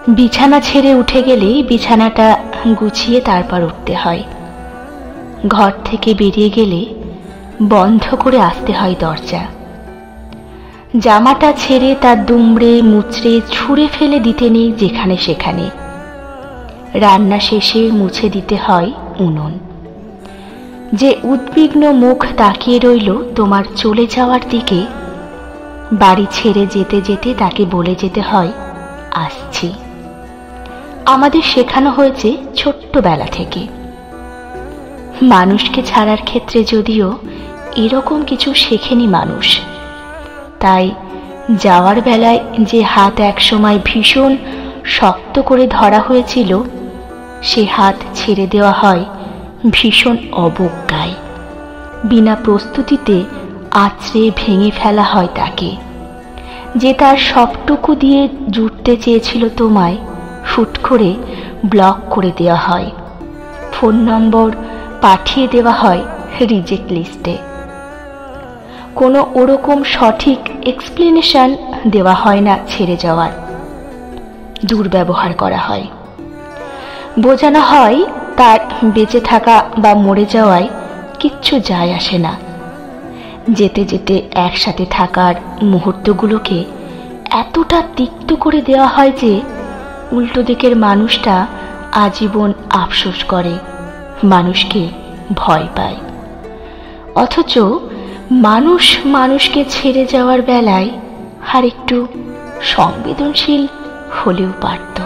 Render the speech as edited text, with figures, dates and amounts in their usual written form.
বিছানা ছেড়ে উঠে গেলেই বিছানাটা গুছিয়ে তারপর উঠতে হয়। ঘর থেকে বেরিয়ে গেলে বন্ধ করে আসতে হয় দরজা। জামাটা ছেড়ে তার দুমড়ে মুচড়ে ছুঁড়ে ফেলে দিতে নেই যেখানে সেখানে। রান্না শেষে মুছে দিতে হয় উনুন। যে উদ্বিগ্ন মুখ তাকিয়ে রইল তোমার চলে যাওয়ার দিকে, বাড়ি ছেড়ে যেতে যেতে তাকে বলে যেতে হয় আসছি। আমাদের শেখানো হয়েছে ছোট্টবেলা থেকে। মানুষকে ছাড়ার ক্ষেত্রে যদিও এরকম কিছু শেখেনি মানুষ, তাই যাওয়ার বেলায় যে হাত একসময় ভীষণ শক্ত করে ধরা হয়েছিল, সে হাত ছেড়ে দেওয়া হয় ভীষণ অবজ্ঞায়। বিনা প্রস্তুতিতে আঁচড়ে ভেঙে ফেলা হয় তাকে। যে তার সবটুকু দিয়ে জুটতে চেয়েছিল তোমায়, হুট করে ব্লক করে দেওয়া হয়। ফোন নম্বর পাঠিয়ে দেওয়া হয় রিজেক্ট লিস্টে। কোনো ওরকম সঠিক এক্সপ্লেনেশন দেওয়া হয় না ছেড়ে যাওয়ার। দুর্ব্যবহার করা হয়। বোঝানো হয় তার বেঁচে থাকা বা মরে যাওয়ায় কিচ্ছু যায় আসে না। যেতে যেতে একসাথে থাকার মুহূর্তগুলোকে এতটা তিক্ত করে দেওয়া হয় যে উল্টো দিকের মানুষটা আজীবন আফসোস করে, মানুষকে ভয় পায়। অথচ মানুষ মানুষকে ছেড়ে যাওয়ার বেলায় আর একটু সংবেদনশীল হলেও পারত।